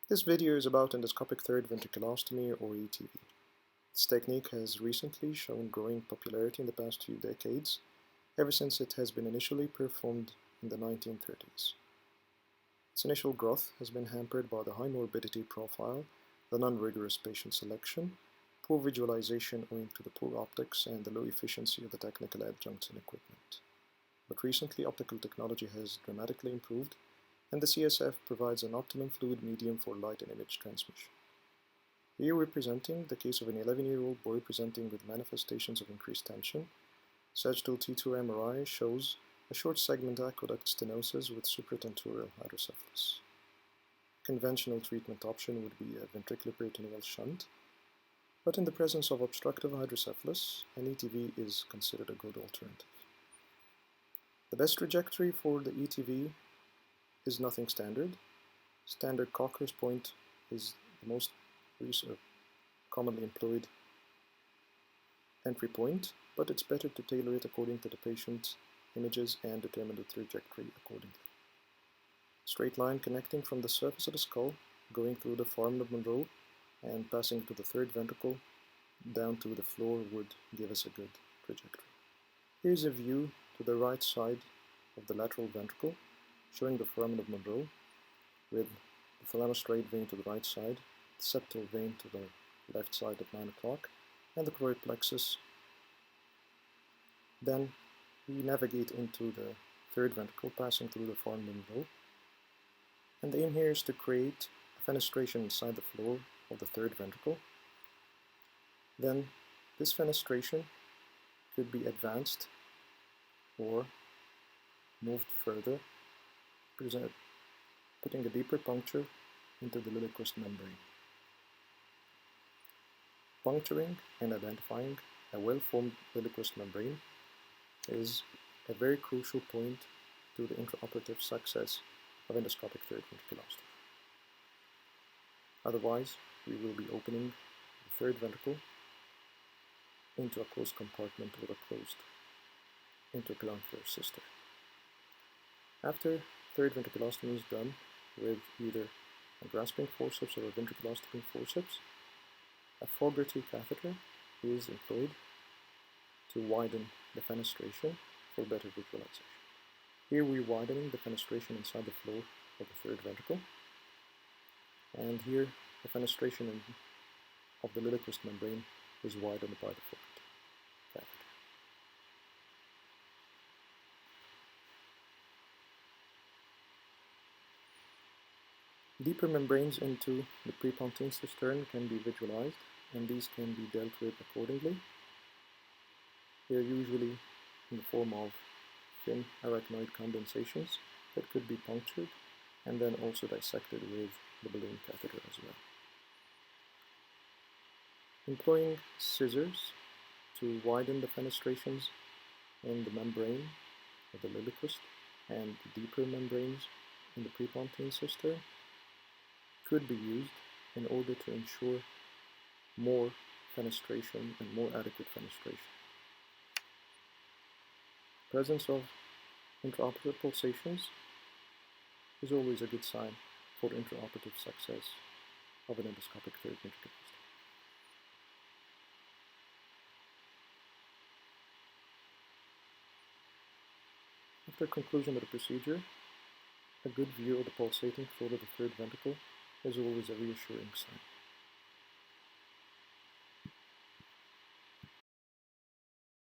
This video is about endoscopic third ventriculostomy or ETV. This technique has recently shown growing popularity in the past few decades, ever since it has been initially performed in the 1930s. Its initial growth has been hampered by the high morbidity profile, the non-rigorous patient selection, poor visualization owing to the poor optics, and the low efficiency of the technical adjuncts and equipment. But recently, optical technology has dramatically improved, and the CSF provides an optimum fluid medium for light and image transmission. Here we're presenting the case of an 11-year-old boy presenting with manifestations of increased tension. Sagittal T2 MRI shows a short segment aqueduct stenosis with supratentorial hydrocephalus. Conventional treatment option would be a ventriculoperitoneal shunt, but in the presence of obstructive hydrocephalus, an ETV is considered a good alternative. The best trajectory for the ETV is nothing standard. Standard Cocker's point is the most commonly employed entry point, but it's better to tailor it according to the patient's images and determine the trajectory accordingly. Straight line connecting from the surface of the skull, going through the Foramen of Monro, and passing to the third ventricle down to the floor would give us a good trajectory. Here's a view to the right side of the lateral ventricle, showing the Foramen of Monro with the thalamostrate vein to the right side, the septal vein to the left side at 9 o'clock, and the choroid plexus. Then we navigate into the third ventricle, passing through the Foramen of Monro. And the aim here is to create a fenestration inside the floor of the third ventricle. Then this fenestration could be advanced or moved further, putting a deeper puncture into the Liliequist membrane. Puncturing and identifying a well-formed Liliequist membrane is a very crucial point to the intraoperative success of endoscopic third ventriculostomy. Otherwise, we will be opening the third ventricle into a closed compartment with a closed intercalanclar cistern. After third ventriculostomy is done with either a grasping forceps or a ventriculostomy forceps, a Fogarty catheter is employed to widen the fenestration for better visualization. Here we're widening the fenestration inside the floor of the third ventricle, and here the fenestration of the Liliequist membrane is widened by the Fogarty catheter. Deeper membranes into the prepontine cistern can be visualized, and these can be dealt with accordingly. They are usually in the form of thin arachnoid condensations that could be punctured and then also dissected with the balloon catheter as well. Employing scissors to widen the fenestrations in the membrane of the Liliequist and the deeper membranes in the prepontine cistern could be used in order to ensure more fenestration and more adequate fenestration. Presence of intraoperative pulsations is always a good sign for intraoperative success of an endoscopic third ventriculostomy. After conclusion of the procedure, a good view of the pulsating floor of the third ventricle is always a reassuring sign.